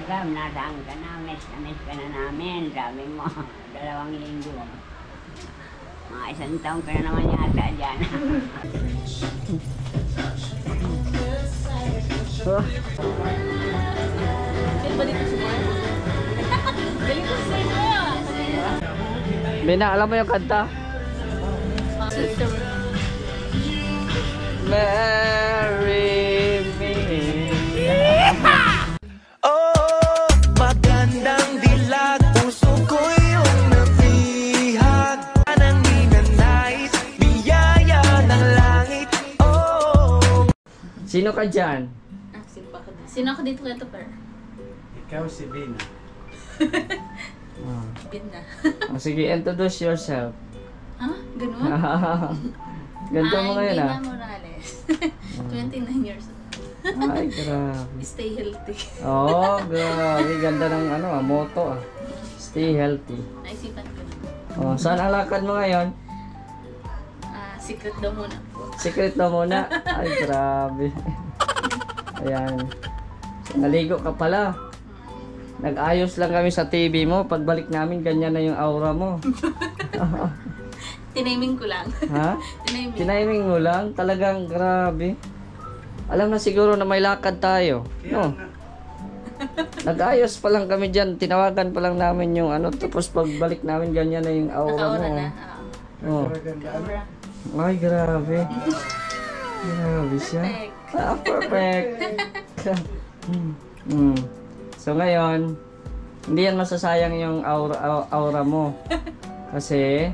Gam, nasaan ka na? Miss ka na namin. Sabi mo, 2 linggo. Mga 1 taon ka na naman yata dyan. Sino ba dito si Boy? Galing ko sa inyo. Bena, alam mo yung kanta? Marry me. Oh, magandang dilag, puso ko yung nabihag. Anang ninanais, biyaya ng langit. Oh. Sino ka dyan? Sino ba ako dito? Sino ako dito kaya to, Per? Ikaw si Bina. Bin na. Sige, introduce yourself. Ha? Ganun? Ganito mo ngayon Bina Morales. 29 years old. Ay, grabe. Stay healthy. Oh, grabe. Ganda ng motto ah. Stay healthy. Naisipan ko na. Oh, saan ang lakad mo ngayon? Secret daw muna po. Secret na muna. Ay, grabe. Ayan. Naligo ka pala. Nag-ayos lang kami sa TV mo. Pagbalik namin, ganyan na yung aura mo. Tinaming ko lang. Ha? Tiniming mo lang? Talagang grabe. Alam na siguro na may lakad tayo. No? Nag-ayos pa lang kami dyan. Tinawagan pa lang namin yung tapos pagbalik namin, ganyan na yung aura mo. Naka-aura na. Oh. Ay, grabe. Grabe siya. Perfect. So ngayon, hindi yan masasayang yung aura mo. Kasi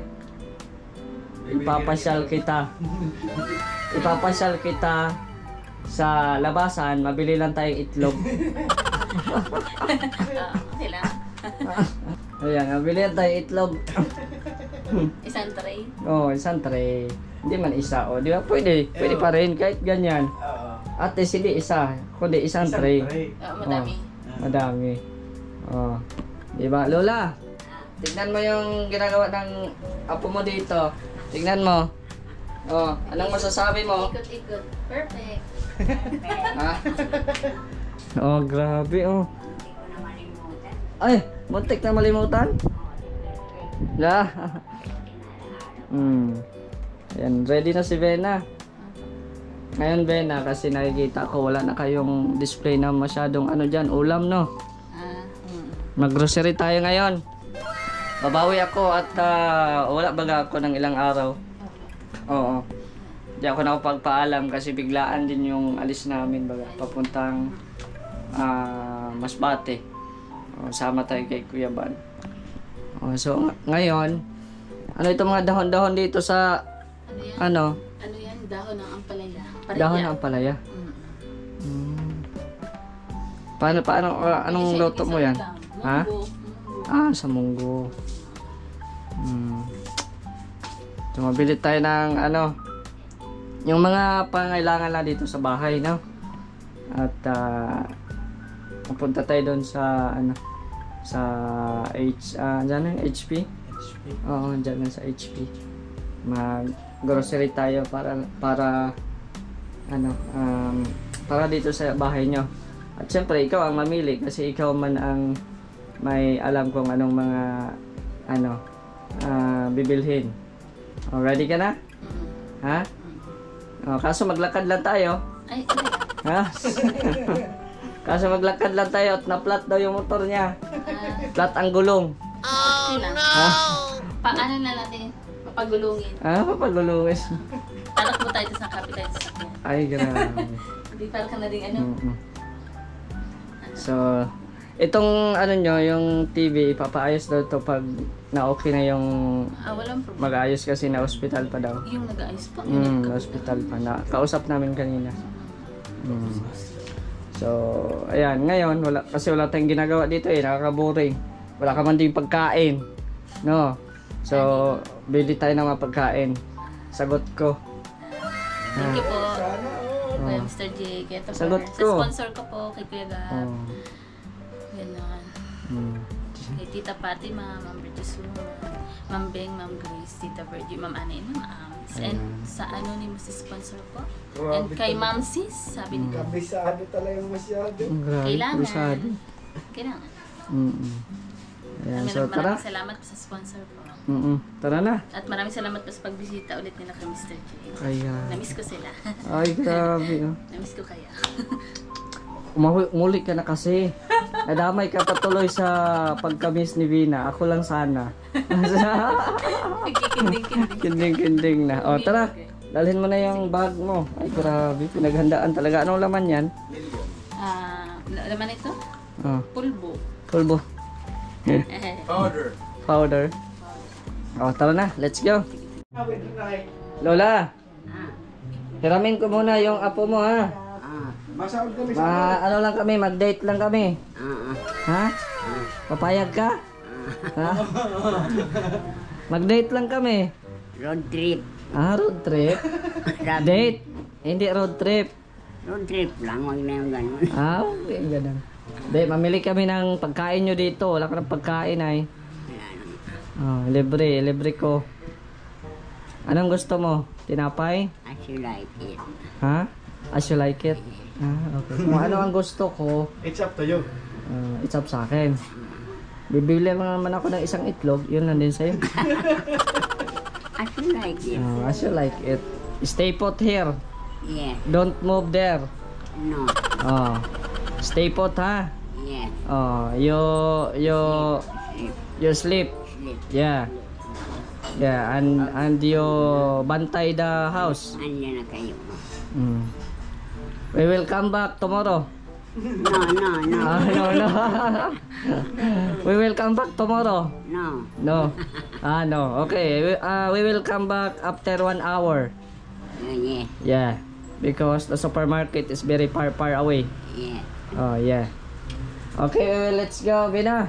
ipapasyal kita sa labasan, mabili lang tayong itlog. Okay lang. Ayan, mabili lang tayong itlog. Isang tray. Oh, isang tray. Hindi man isa, oh. Di ba? Pwede pa rin kahit ganyan. At least hindi isa, kundi isang tray. Madami. Madami. Oh. Di ba, Lola? Tignan mo yung ginagawa ng apo mo dito. Tignan mo. Oh, anong masasabi mo? Ikot-ikot. Perfect. Ha? Oh, grabe oh. Ay, muntik na malimutan. La. Ayan, ready na si Bena. Ngayon, Bena, kasi nakikita ko wala na kayong display na masyadong dyan, ulam, no? Mag-grocery tayo ngayon. Babawi ako at wala baga ako ng ilang araw. Oo. Di ako nakapagpaalam kasi biglaan din yung alis namin baga papuntang Masbate. Sama tayo kay Kuya Ban. So ngayon, ano itong mga dahon-dahon dito sa Ano yan? Dahon ng ampalaya. Dahon ng ampalaya. Paano anong luto mo yan? Ha? Sa munggo. So mabili tayo ng yung mga pangailangan lang dito sa bahay, no? At pupunta tayo doon sa sa dyan yung HP. Oo, dyan sa HP. Mag-grocery tayo para dito sa bahay nyo. At syempre, ikaw ang mamili kasi ikaw man ang may alam kung anong mga bibilhin. Ready ka na? Ha? Kaso maglakad lang tayo. Ay, Ha? Kaso maglakad lang tayo at na-flat daw yung motor niya. Flat ang gulong. Oh no! Paano na natin papagulungin? Papagulungin. Tatakbo tayo sa kapital sa sakyan. Ay, grabe. Hindi para ka na rin So, itong yung TV, ipapaayos daw to pag na-okay na yung walang problema. mag-ayos kasi na hospital pa daw. Yung nag-ayos pa? Hospital pa na. Kausap namin kanina. So, ayan, ngayon kasi wala tayong ginagawa dito nakaka-boring. Wala ka man din pagkain. No? So, bili tayo ng mga pagkain. Sagot ko. Thank you po. Kay Mr. J. Sagot ko. Sa sponsor ko po kay Kuya Gab. Ganon. Kay Tita Fatima, Ma'am Bertusuma, Ma'am Beng, Ma'am Grace, Tita Virgie, Ma'am Ana, Ma'am Ams. And sa anonymous sponsor po. And kay Ma'am Sis, sabi ni Gab. Kabisado talaga masyado. Grabe, Kailangan. kabisado. Kailangan. Ayan, so tara. Maraming salamat po sa sponsor po. Tara na. At maraming salamat po sa pagbisita ulit nila kay Mr. J. Ayan. Namiss ko sila. Ay, grabe. Oh. Namiss ko kaya. Umuli ka na kasi. Nadamay ka patuloy sa pagka-miss ni Vina. Ako lang sana. Kinding-kinding na. O, tara. Dalhin mo na yung bag mo. Ay, grabe. Pinaghandaan talaga. Anong laman yan? Laman ito? Oh, Pulbo. pulbo. Powder. Powder. O, tara na. Let's go. Lola. Hiramin ko muna yung apo mo, ha? Masaod kami sa Ano lang kami, mag-date lang kami. Ha? Papayag ka? Ha? Mag-date lang kami. Road trip. Road trip? Sabi, Date? Hindi road trip. road trip lang, wag na yung ganun. Okay, ganun. Hindi, mamili kami ng pagkain nyo dito. Wala ka ng pagkain ay. Libre ko. Anong gusto mo? Tinapay? As you like it. Ha? As you like it? Okay. Kung ano ang gusto ko, It's up to you. it's up sa akin. Bibili lang naman ako ng isang itlog, yun lang din sa'yo. As you like it. As you like it. Stay put here. Yes. Don't move there. No. Stay put, ha? Yes. You sleep. Sleep. Yeah. Yeah, and you bantay the house. Andiyan na kayo. We will come back tomorrow. No. No. We will come back tomorrow. No. No. No. Okay. We will come back after 1 hour. Yes. Yeah. Because the supermarket is very far away. Yes. Oh, yeah. Okay, let's go, Vina.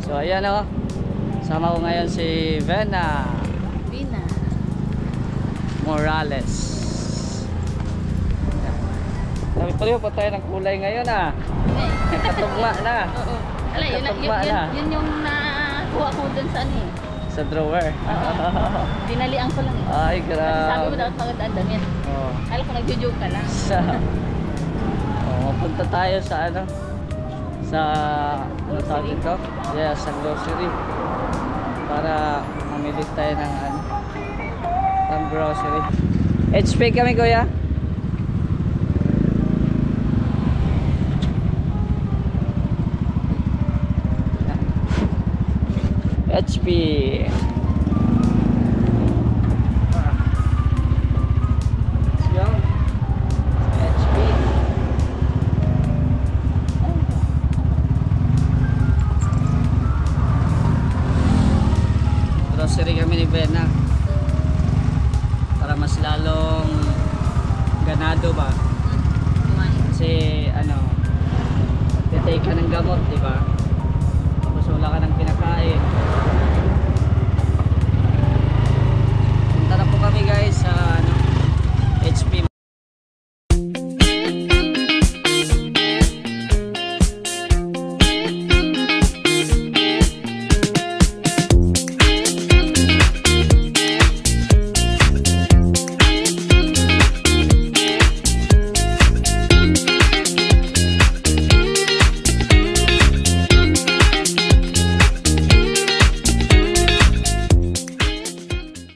So, ayan o. Sama ko ngayon si Vena Morales. Sabi pareho pa tayo ng kulay ngayon Katugma na. Oo. Alay, yun yung nakuha ko dun sa Sa drawer. Dinalian ko lang Ay, Kasi grabe. sabi mo dapat magandaan damit. Oh. Kala ko nagjo-joke ka lang. Punta tayo sa sa tawag ito? Yeah, sa grocery. Para mamili tayo ng grocery. HP kami, kuya. HP. Let's go. HP. Grocery kami ni Vena. Para mas lalong ganado ba? Kasi titake ka ng gamot, di ba? Tapos wala ka ng pinakain. Punta na po kami guys sa HP.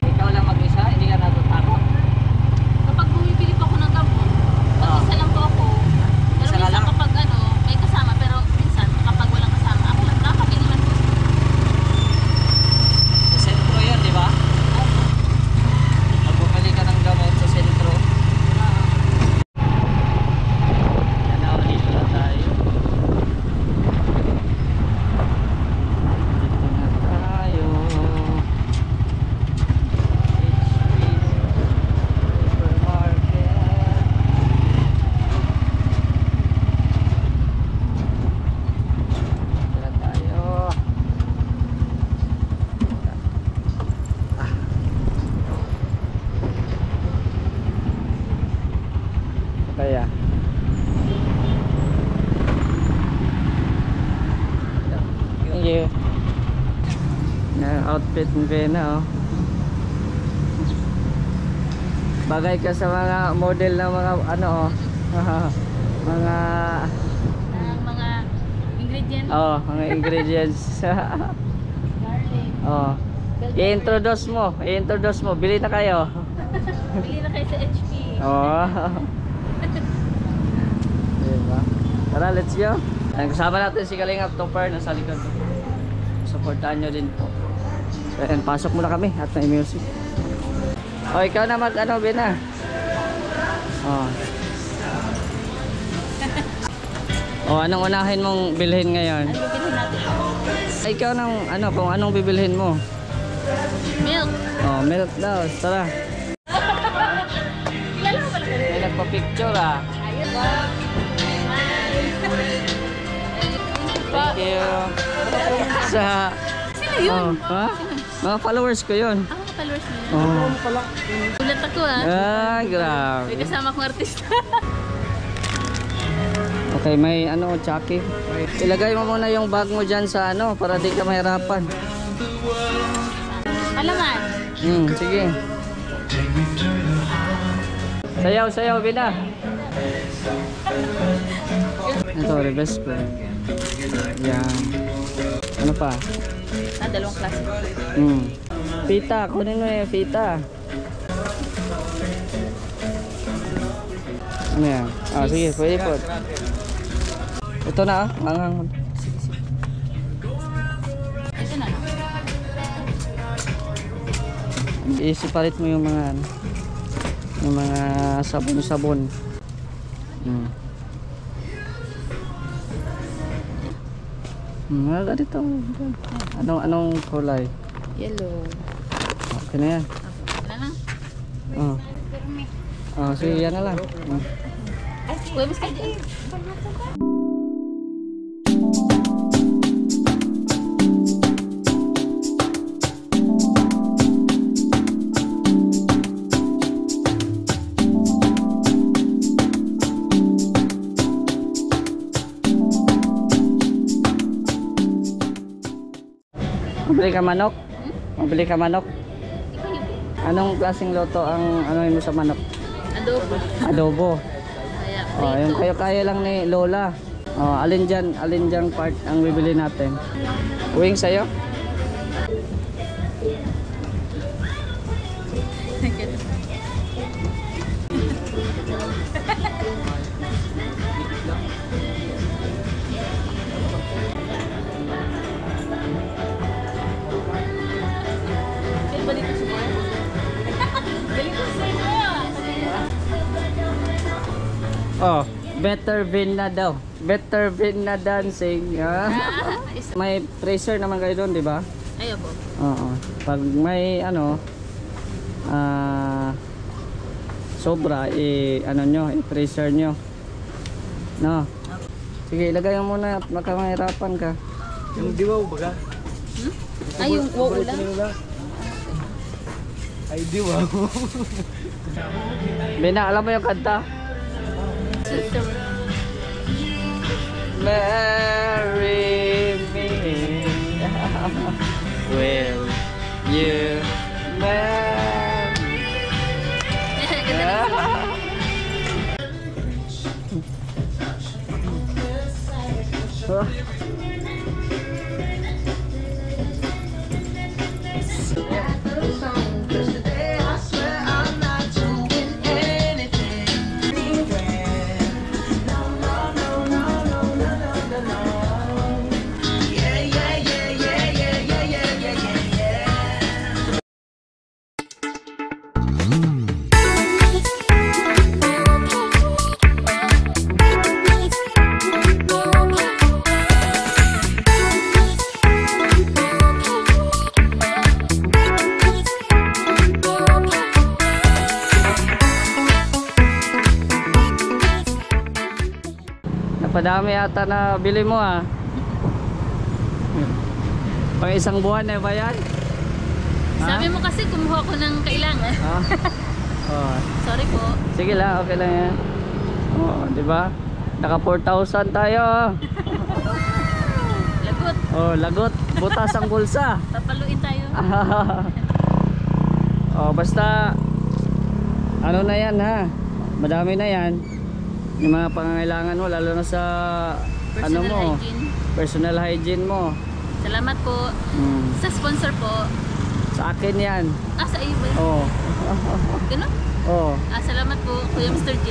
Ikaw lang mag-isa, hindi ka natatakot? Kaya. Thank you. Na outfit ni Bena, oh. Bagay ka sa mga model na mga ano, oh. Mga Mga ingredients. oh, mga ingredients. Garlic. Oh. I-introduce mo. Bili na kayo. Bili na kayo sa HP. Oh. Diba? Tara, let's go. Ayan, kasama natin si Kalingap Topper nasa likod. Supportahan nyo din po. So, ayan, pasok muna kami at may music. O, ikaw na mag-ano, Bena. Oh. O, anong unahin mong bilhin ngayon? Ano bibilhin natin? Ay, ikaw nang, ano, kung anong bibilhin mo. Milk. Oh, milk daw. Tara. Kilala mo pala kayo? May nagpa-picture, ah. Ayun ba? Thank you. Sa... Sino yun? Oh, ha? Mga followers ko yun. Ako mga followers mo yun. Oh. Ulat ako ah. Ah, grabe. May kasama akong artista. Okay, may ano, Chucky. Ilagay mo muna yung bag mo dyan sa ano, para di ka mahirapan. Alaman. Sige. Sayaw, Bina. Ito, reverse ko. Yan. Ano pa? Dalawang klase. Pita, kunin mo yung pita. Ano yan? Ah, sige, pwede po. Ito na, manghang. Ito na. I-separate mo yung mga ano, yung mga sabon-sabon. Ganito. Anong kulay? Yellow. Okay na yan. Wala na. Oh. Oh, sige, yan na lang. Uy, mas kayo dyan. Mabili ka manok? Mabili ka manok? Ikaw yun. Anong klaseng loto ang ano mo sa manok? Adobo. Adobo. Kaya Oh, yung prito. kaya lang ni Lola. Oh, alin dyan part ang bibili natin? Uwing sa'yo? Balik ko sa buhay. Balik ko sa inyo. Oh, better win na daw. Better win na dancing. May tracer naman kayo doon, di ba? Ayaw po. Oo. Pag may ano, sobra, ano nyo, i-tracer nyo. No? Sige, ilagay mo muna at makamahirapan ka. Yung diwaw baga? Ay, yung uula. Ay, diwaw. Bina, alam mo yung kanta? Marry me. Will you marry me? Napadami ata na bili mo ah. Pang isang buwan na ba yan? Sabi mo kasi kumuha ko ng kailangan. Ah. Oh. Sorry po. Sige lang, okay lang yan. Oh, di ba? Naka 4,000 tayo. Lagot. Oh, lagot. Butas ang bulsa. Papaluin tayo. Oh, basta ano na yan ha. Madami na yan. Yung mga pangangailangan mo lalo na sa ano Personal mo, hygiene. personal hygiene mo. Salamat po. Sa sponsor po. Sa akin yan. Sa iyo ba? Oh. Ganun? Oh. Salamat po, Kuya Mr. J.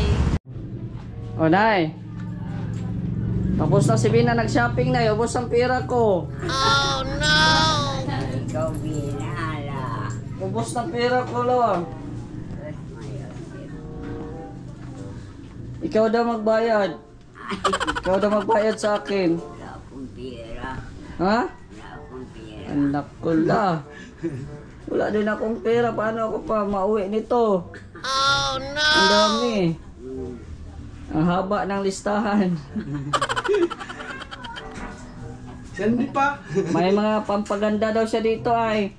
Oh, Nay. Tapos na si Bina nag-shopping na. Ubos ang pera ko. Ikaw binala. Ubos ng pera ko lang. Ikaw daw magbayad. Ikaw daw magbayad sa akin. Wala akong pera. Ha? Wala akong pera. Anak ko la. Wala din akong pera. Paano ako pa mauwi nito? Oh no! Ang dami. Ang haba ng listahan. Sandi pa. May mga pampaganda daw siya dito ay.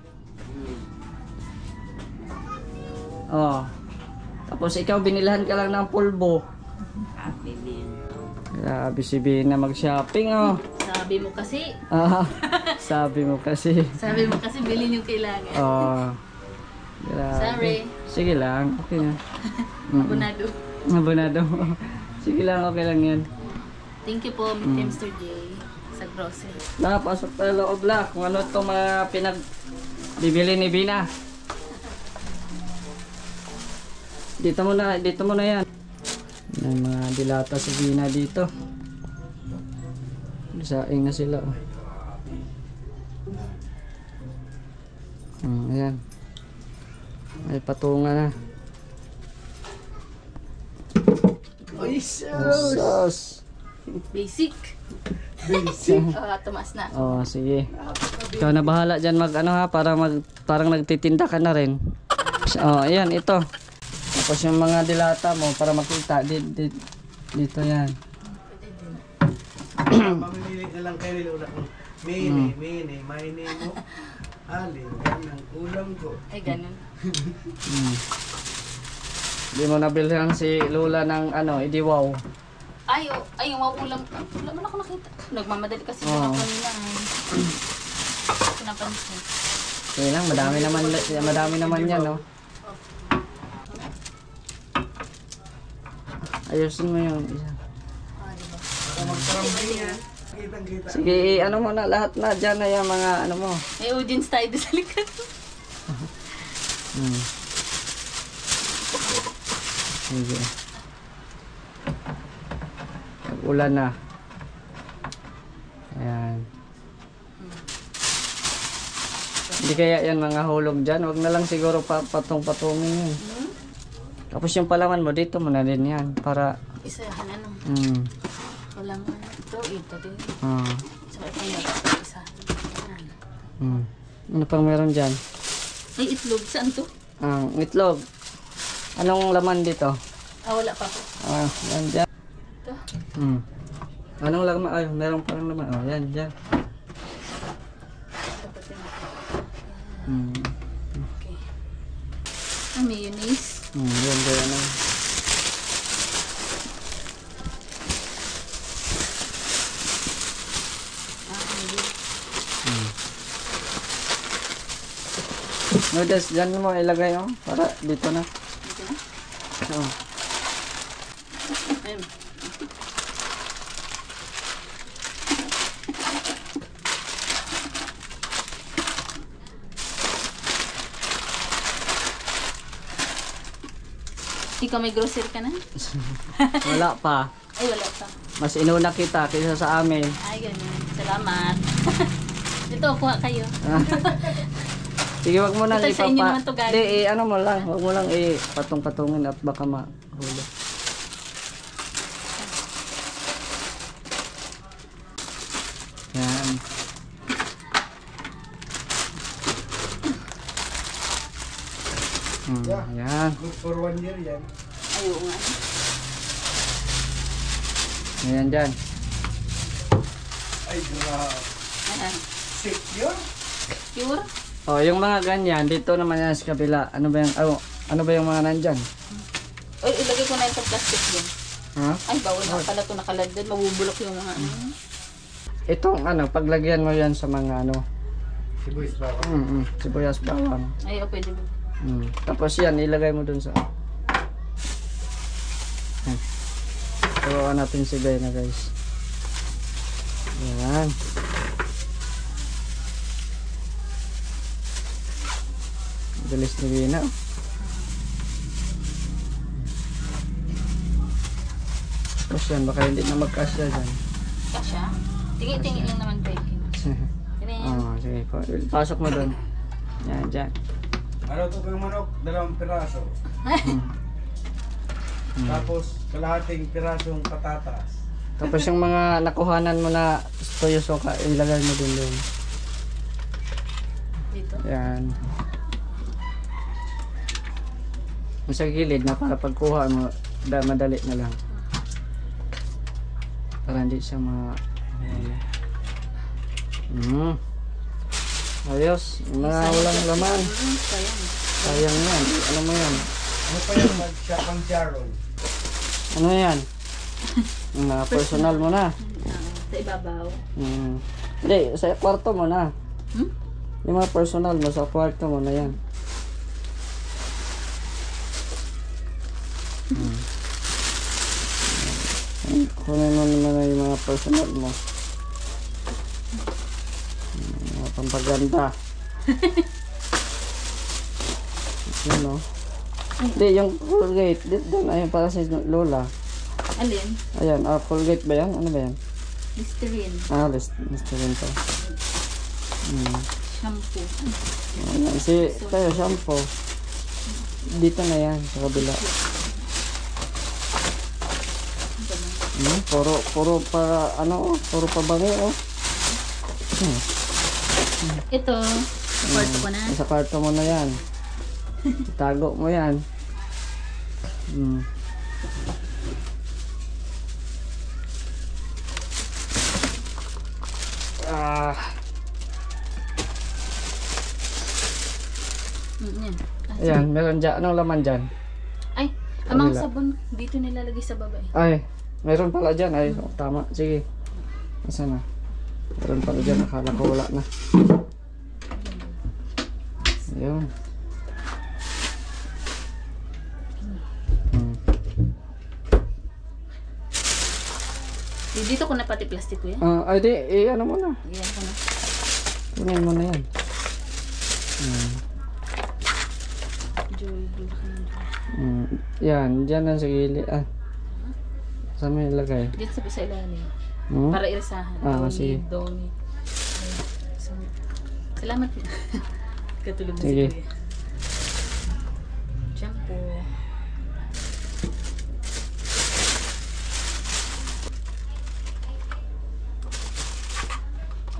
Oh. Tapos ikaw binilhan ka lang ng pulbo. Happy Bento. Grabe si Bina mag-shopping oh. Sabi mo kasi. Sabi mo kasi. Sabi mo kasi bilhin yung kailangan. Oh. Grabe. Sorry. Sige lang. Okay na. Abonado. Abonado. Sige lang. Okay lang yan. Thank you po, Mr. J. Sa grocery. Pasok tayo loob la. Kung ano itong mga bibili ni Bina. Dito mo na yan. May mga dilata si Bina dito. Saing na sila. Ayan. May patungan na. Ay, Sus. Basic. Tumaas na. Oh, sige. Ikaw na bahala dyan mag ano ha, parang nagtitinda ka na rin. Oh, ayan, ito. Tapos yung mga dilata mo para makita dito yan. mamimili na lang kayo nila kung mini, maini mo. Alin, yan ang ulam ko. Ay, ganun. Hindi mo nabilhan si Lola ng ano, idiwaw. Ay, yung ulam. Wala man ako nakita. Nagmamadali kasi Oo. ako kanina. Pinapansin. Sige lang, madami naman yan, no? Ayusin mo yung isa. Para magkarambing yan. Kitang-kita. Sige, ano mo na, lahat na dyan na yung mga ano mo. May audience tayo doon sa likod. Sige. Ulan na. Ayan. Hindi kaya yan mga hulog dyan. Huwag na lang siguro patong-patungin yun. Tapos yung palaman mo, dito mo na din yan. Para... Isahan ano. Wala mo. Ito din. So, ito yung isa. Ano pang meron dyan? Ay, itlog. Saan to? Itlog. Anong laman dito? Wala pa po. Yan dyan. Ito. Anong laman? Ay, meron parang laman. Yan, dyan. Okay. Mayonnaise. Yan, dyan. Noodles, dyan mo ilagay para dito na. Dito na? Oo. Ayun. Ikaw may grocery ka na? Wala pa. Ay, wala pa. Mas inuna kita kaysa sa amin. Ay, ganun. Salamat. Ito, kuha kayo. Sige, wag mo nang Ito sa inyo naman to, galing. Hindi, ano mo lang. Wag mo lang patong-patungin at baka mahulog. Yan. Yan. Good for 1 year yan. Ayaw nga. Yan dyan. Ay, grabe. Ayan. Secure? Pure? Oh, yung mga ganyan, dito naman yan sa kabila. Ano ba yung mga nandyan? Uy, ilagay ko na yung plastic yun. Ha? Ay, bawal na pala ito nakalagdan. Mabubulok yung mga ano. Itong ano, paglagyan mo yan sa mga ano, Sibuyas bawang. sibuyas bawang. Ay, pwede mo. Tapos yan, ilagay mo dun sa... Turuan natin si Bena, guys. Yan. Bilis ni Bena. Tapos yan, baka hindi na magkasya dyan. Kasya? Tingi-tingi lang naman kayo. Ganyan. Oo, sige po. Pasok mo dun. Yan, dyan. Ano to kang manok? 2 piraso. Tapos kalahating pirasong patatas. Tapos yung mga nakuhanan mo na toyo soka, ilagay mo din doon. Dito. Yan. Yung sa gilid na para pagkuha mo, madali na lang. Para hindi siya ayos. Mga walang laman. Sayang. Sayang yan. Ano mo yan? Ano pa yan? Pang Sharon. Ano yan? Personal mo na. Sa ibabaw. Hindi, sa kwarto mo na. Hmm? Yung mga personal mo sa kwarto mo na yan. Kunin mo naman na yung mga personal mo. Mga pampaganda. Yun, no? Hindi, yung Colgate. Dito na yun para sa Lola. Alin? Ayan, Colgate ba yan? Ano ba yan? Listerine. Listerine to. Shampoo. Ayan, tayo shampoo. Dito na yan, sa kabila. Puro para ano, puro pabangi, oh. Ito, kwarto ko na. Sa kwarto mo na yan. Itago mo yan. Yan. Ayan, meron dyan. Anong laman dyan? Ay, amang Kabila. sabon dito nilalagay sa baba eh. Ay, meron pala dyan. Ay, tama. Sige. Nasaan na? Meron pala dyan. Akala ko wala na. Ayun. Dito ko na pati plastic ko yan. Ay, di. Ano mo na? Yan ko na. Kunin mo na yan. Joy, Yan, dyan lang sa gilid. Saan mo ilagay? dito sa ilalim. Hmm? Para irisahan. Sige. Donate. Salamat. Katulog na Sige. si Kuya. Shampoo.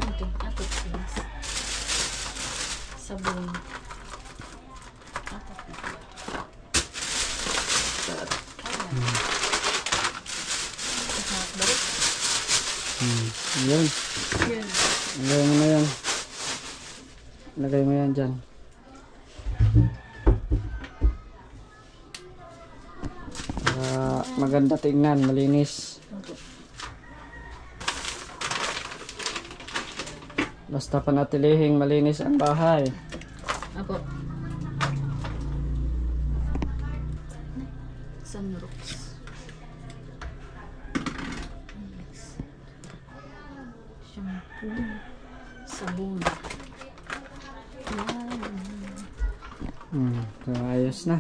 Okay, atot please. Sabon. Atot na. Balik. Yun. Yun. Lagay mo na yan. Lagay mo yan dyan. Para maganda tingnan, malinis. Basta panatilihing malinis ang bahay. Apo. Sunrooks. Shampoo. Sabon. So ayos na.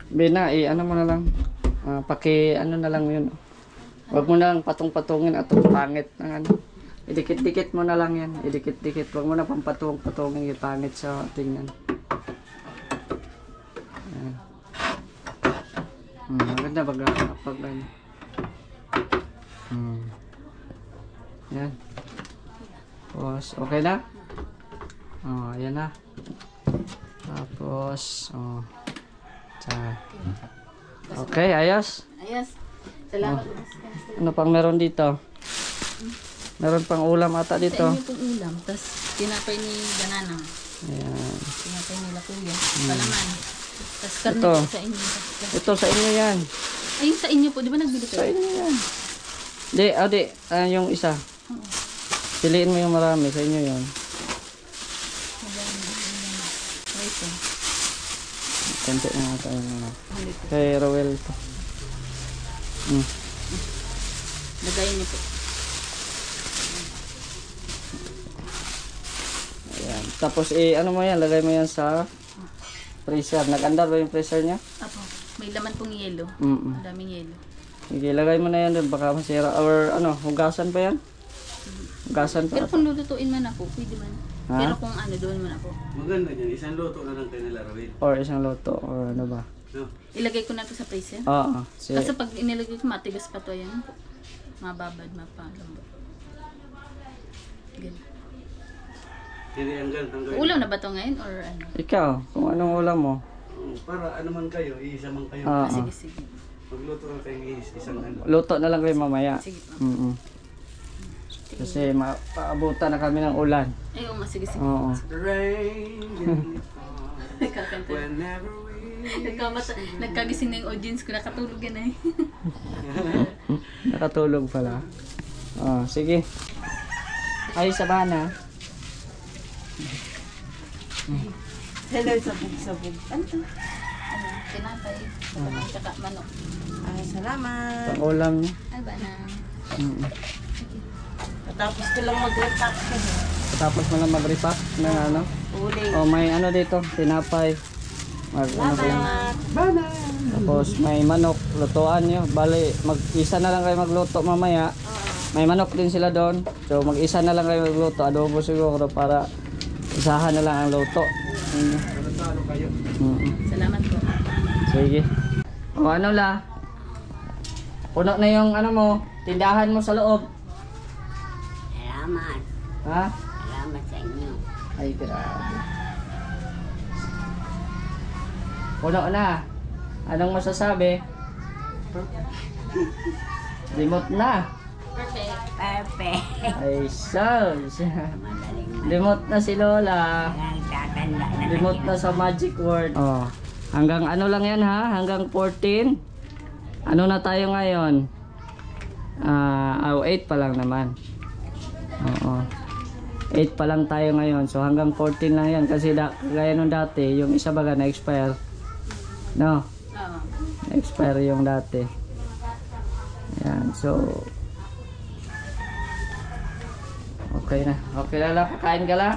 Bina, ano mo na lang. Ano na lang yun. Huwag mo na lang patong-patungin at pangit ng ano. Idikit-dikit mo na lang yan. Idikit-dikit. Huwag mo na pampatung-patungin yung pangit sa tingnan. Ayan. Maganda pag ano. Yan. Tapos, okay na? Ayan na. Tapos, okay, ayos. Ayos. Salamat. Ano pang meron dito? Meron pang ulam ata Sa dito. inyo pong ulam. Tapos tinapay ni Bananang. Ayan. Tinapay nila kuya. Palaman. Tapos karne Ito. po sa inyo. Ito sa inyo yan. Ayun sa inyo po. Di ba nagbili Sa kayo? inyo yan. Di, yung isa. Oo. Piliin mo yung marami. Sa inyo yan. Wait po. Konti na nga tayo mga. Hali po. Kay Rowel to. Lagayin niyo po. Ayan. Tapos ano mo yan, lagay mo yan sa freezer. Nag-andar ba yung freezer niya? Apo. May laman pong yelo. Mm. Daming yelo. Sige, lagay mo na yan doon. Baka masira. Or hugasan pa yan? Hugasan Pero pa. kung lulutuin man ako, pwede man. Ha? Pero kung ano, doon man ako. Maganda yan. Isang luto na lang kanila, Rawil. Or isang loto. Or ano ba? No? Ilagay ko na ito sa freezer. Oo. Kasi pag inilagay ko, matigas pa to yan. Mababad, mapalambot. Ganun. Hindi hanggang Ulam na ba to ngayon or ano? Ikaw, kung anong ulam mo. Para ano man kayo, iisa man kayo. Oo. Sige, sige. Magluto lang kayo ng isang ano. Luto na lang kayo mamaya. Sige po. Mm. Kasi paabutan na kami ng ulan. Ay, oo nga, sige, sige. Oo. Rain, Nagkakanta. whenever we... Nagkagising na yung audience ko, nakatulog yan eh. Nakatulog pala. Oh, sige. Ay, Sabana. Hello, sabog-sabog. Ano to? Ano, tinapay, tsaka manok. Ay, salamat. Pang ulam niya. Ay ba na? Mm. Tapos ko lang mag-repack ko. Tapos mo lang mag-repack ng ano. Uli. Oh, may ano dito, tinapay. Ano pa yan? Salamat. Tapos may manok, lutuan nyo. Bali, mag-isa na lang kayo magluto mamaya. May manok din sila doon. So mag-isa na lang kayo magluto. Adobo siguro para isahan na lang ang luto. Talo kayo. Salamat po. Sige. O ano la? Puno na yung ano mo, tindahan mo sa loob. Salamat. Ha? Salamat sa inyo. Ay, grabe. Puno na. Anong masasabi? Limot na. Perfect. Perfect. Ay, sus. Madaling Limot na si Lola. nagtatanda na. Limot na sa magic word. Oh. Hanggang ano lang yan ha? Hanggang 14. Ano na tayo ngayon? 8 pa lang naman. Oo. 8 pa lang tayo ngayon. So hanggang 14 lang yan. Kasi gaya nung dati, yung isa baga na-expire. No? Oo. Na-expire yung dati. Yan. So okay na. Okay na lang. Kakain ka lang.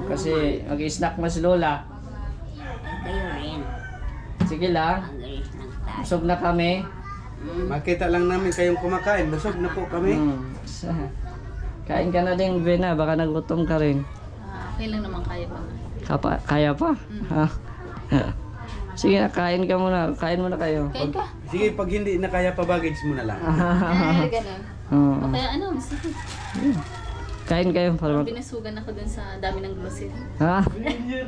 Kasi mag-snack mo si Lola. Kayo rin. Sige lang. Ang galis ng tayo. Busog na kami. Makita lang namin kayong kumakain. Busog na po kami. Kain ka na din, Bena. Baka nagutom ka rin. Okay lang naman kaya pa. Kaya pa? Ha? Sige na, kain ka muna. Kain muna kayo. Kain ka? Sige, pag hindi na kaya pa baggage mo na lang. Ay, ganun. Oo. O kaya ano, mas Kain kayo para mag... binasugan ako dun sa dami ng grocery. Ha?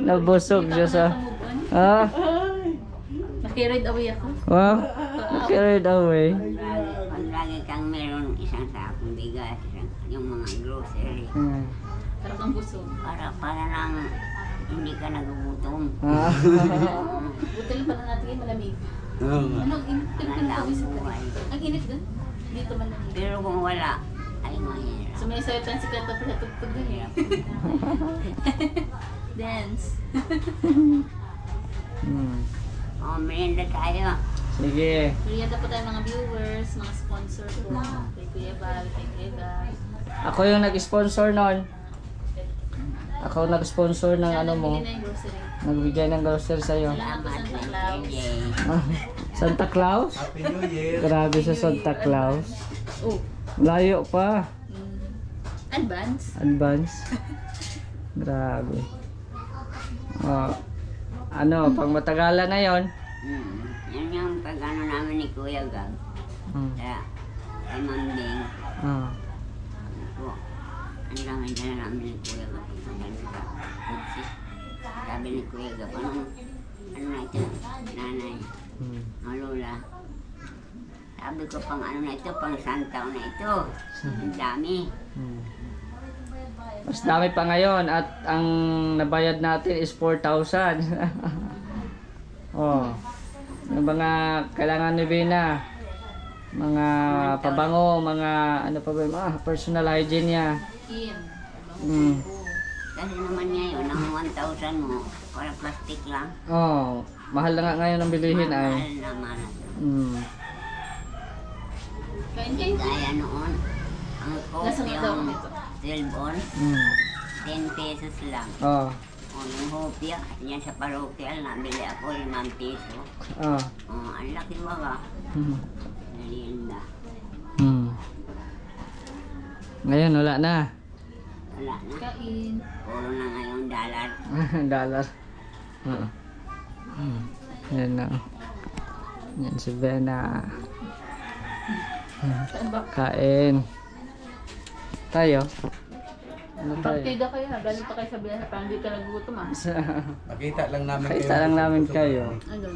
Nabusog siya sa... Ha? Nakiride away ako. Wow? Carried away. Pag lagi kang meron isang sakong bigas, yung mga grocery, Para kang busog. para lang hindi ka nagugutom. Ha? Buti lang pala natin yung malamig. Oo nga. Ano, ang init ka Wala na ang buhay. Ang init dun? Dito man lang. Pero kung wala, ay mahirap. Sumayaw tan si Kata pala tugtog dun eh. Dance. O, merienda tayo. Sige. Merienda po tayo mga viewers, mga sponsor po. Kay Kuya Val, kay Kuya Val. Ako yung nag-sponsor nun. Ako nag-sponsor ng ano mo. Nagbili na yung grocery. Nagbigay ng grocery sa'yo. Salamat po Salamat, Santa Claus. JJ. Santa Claus? Happy New Year. Grabe sa Santa Claus. Oh. Layo pa. Advance. Advance. Grabe. Oh, ano, pang matagalan na yon. Yan yung pag-ano namin ni Kuya Gag. Kaya, kay Mambing. Po, ang dami na namin ni Kuya Gag. Sabi ni Kuya Gag, ano na ito, nanay, ang lola. Sabi ko pang ano na ito, pang santaw na ito. Ang dami. Mas dami pa ngayon at ang nabayad natin is 4,000. Oh. Yung mga kailangan ni Bina, mga pabango, mga ano pa ba, mga personal hygiene niya. Kasi naman ngayon, ang 1,000 mo, para plastic lang. Oh, mahal na nga ngayon ang bilihin ay. Mahal naman. Kaya noon, ang coke yung 12 on, 10 pesos lang. Oh. O yung hopya, yan sa parokyal, nabili ako 5 piso. Oh. Ang laki ba? Nalinda. Ngayon wala na. Wala na. Kain. Puro na ngayon dollar. Dollar. Yan na. Yan si Bena. Kain. Tayo. Ano tayo? Partida kayo ha, galing pa kayo sa biyahe, parang hindi ka nagugutom ah. Makita lang namin Kita lang namin kayo. Ano?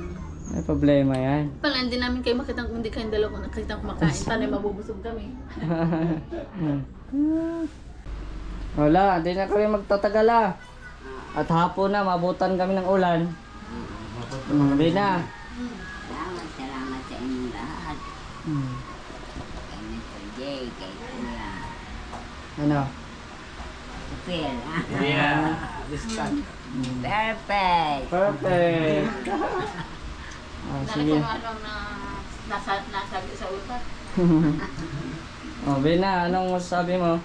May problema yan. Pala, hindi namin kayo makita kung hindi kayong dalawa nakita kumakain. Paano mabubusog kami? Wala, hindi na kami magtatagala. At hapon na, mabutan kami ng ulan. Hindi na. Salamat sa inyong lahat. Kay Mr. J, kay Kuya. Ano? Phil. Yeah. This time. Perfect. Perfect. Sige. Ano na nasabi sa utak? Bina, anong masasabi mo?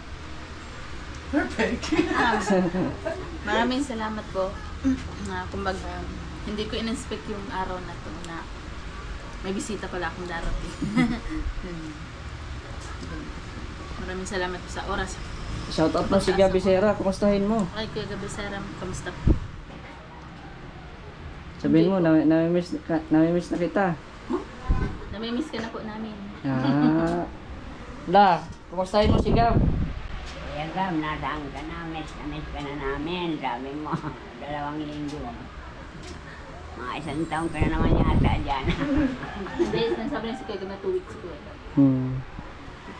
Maraming salamat po. Kumbaga, hindi ko in-expect yung araw na to na may bisita pala akong darating. Maraming salamat po sa oras. Shoutout mo si Gabi Sera, kumustahin mo? Ay, Kuya Gabi Sera, kamusta po? Sabihin mo, namimiss na kita. Namimiss ka na po namin. Kumustahin mo si Gab? Kuya Gam, nadaan ka na, miss ka na namin. Sabi mo, 2 linggo. Mga 1 taon ka na naman yata dyan. Hindi, sabi niya si Kuya Gabi na 2 weeks ko.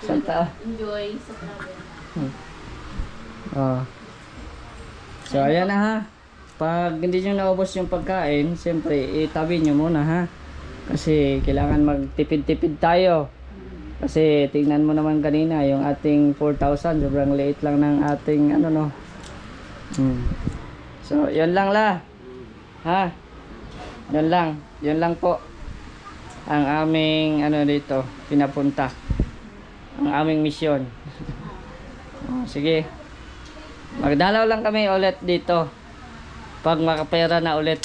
Santa. Enjoy sa travel. So ayan na ha. Pag hindi nyo naubos yung pagkain, siyempre itabi nyo muna ha. Kasi kailangan magtipid-tipid tayo. Kasi tingnan mo naman kanina yung ating 4,000, sobrang liit lang ng ating ano no. So yun lang la. Ha? Yun lang po ang aming ano dito pinapunta. Ang aming misyon. Sige. Magdalaw lang kami ulit dito. Pag makapera na ulit.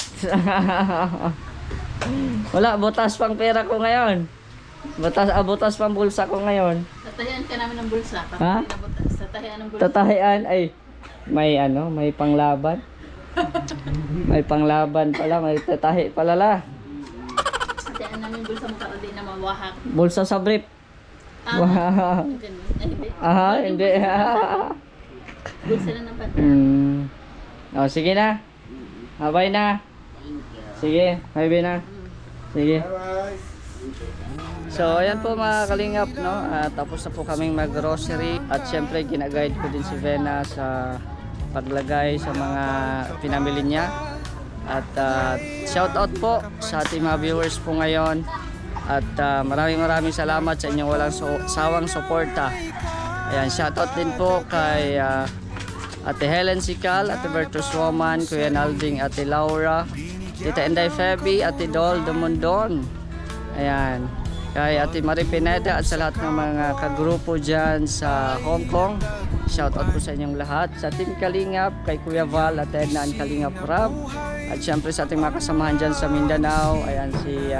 Wala, butas pang pera ko ngayon. Butas pang bulsa ko ngayon. Tatahian ka namin ng bulsa. Ha? Tatahian ng bulsa. Tatahian ay may panglaban. May panglaban pala, may tatahi pala la. Tatahian namin bulsa mo para di na mawahak. Bulsa sa brief. Wow. Hindi. Bulsa na ng pantay. Sige na. Bye na. Sige, bye na. Sige. So, ayan po mga kalingap, no? Tapos na po kaming mag-grocery at syempre ginaguide ko din si Vena sa paglagay sa mga pinamili niya. At shout out po sa ating mga viewers po ngayon. At maraming salamat sa inyong walang sawang suporta. Ayan, shout out din po kay Ate Helen Sikal, Ate Bertus Woman, Kuya Nalding, Ate Laura, Tita Inday Feby, Ate Dol Dumondon. Ayan, kay Ate Marie Pineda at sa lahat ng mga kagrupo dyan sa Hong Kong. Shout out po sa inyong lahat. Sa Team Kalingap, kay Kuya Val, Ate Edna and Kalingap Rab. At syempre sa ating mga kasamahan dyan sa Mindanao. Ayan si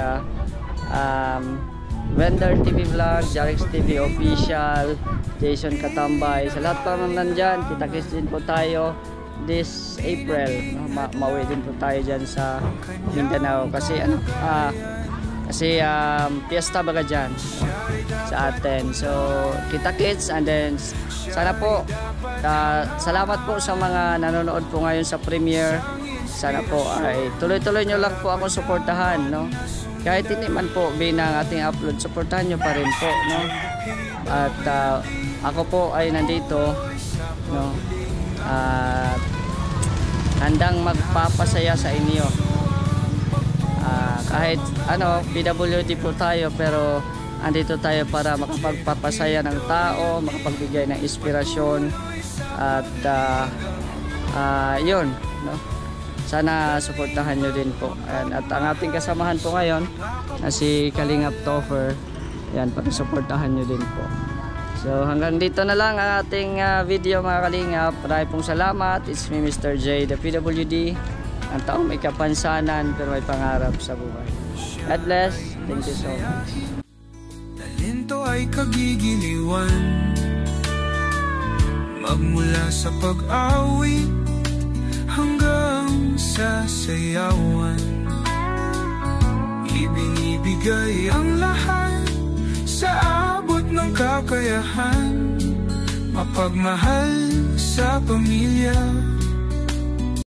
Vendor TV Vlog, Jarix TV Official, Jason Katambay. Sa lahat pa naman nandyan, kita-kits din po tayo this April. Mauwi din po tayo dyan sa Mindanao. Kasi piyesta baga dyan sa atin. So kita-kits and then sana po salamat po sa mga nanonood po ngayon sa premiere. Sana po ay tuloy-tuloy nyo lang po akong suportahan, no? kahit hindi man po binang ating upload, supportahan nyo pa rin po, no? At ako po ay nandito, no? At handang magpapasaya sa inyo. Kahit ano, PWD po tayo, pero andito tayo para makapagpapasaya ng tao, makapagbigay ng inspirasyon. At yun, no? Sana suportahan nyo din po. At ang ating kasamahan po ngayon na si Kalingap Topher, yan, pakisuportahan nyo din po. So hanggang dito na lang ang ating video mga Kalingap. Maraming pong salamat. It's me, Mr. J, the PWD. Ang taong may kapansanan pero may pangarap sa buhay. God bless. Thank you so much. Talento ay kagigiliwan, magmula sa pag-awit hanggang sa sayawan. Ibinibigay ang lahat sa abot ng kakayahan, mapagmahal sa pamilya.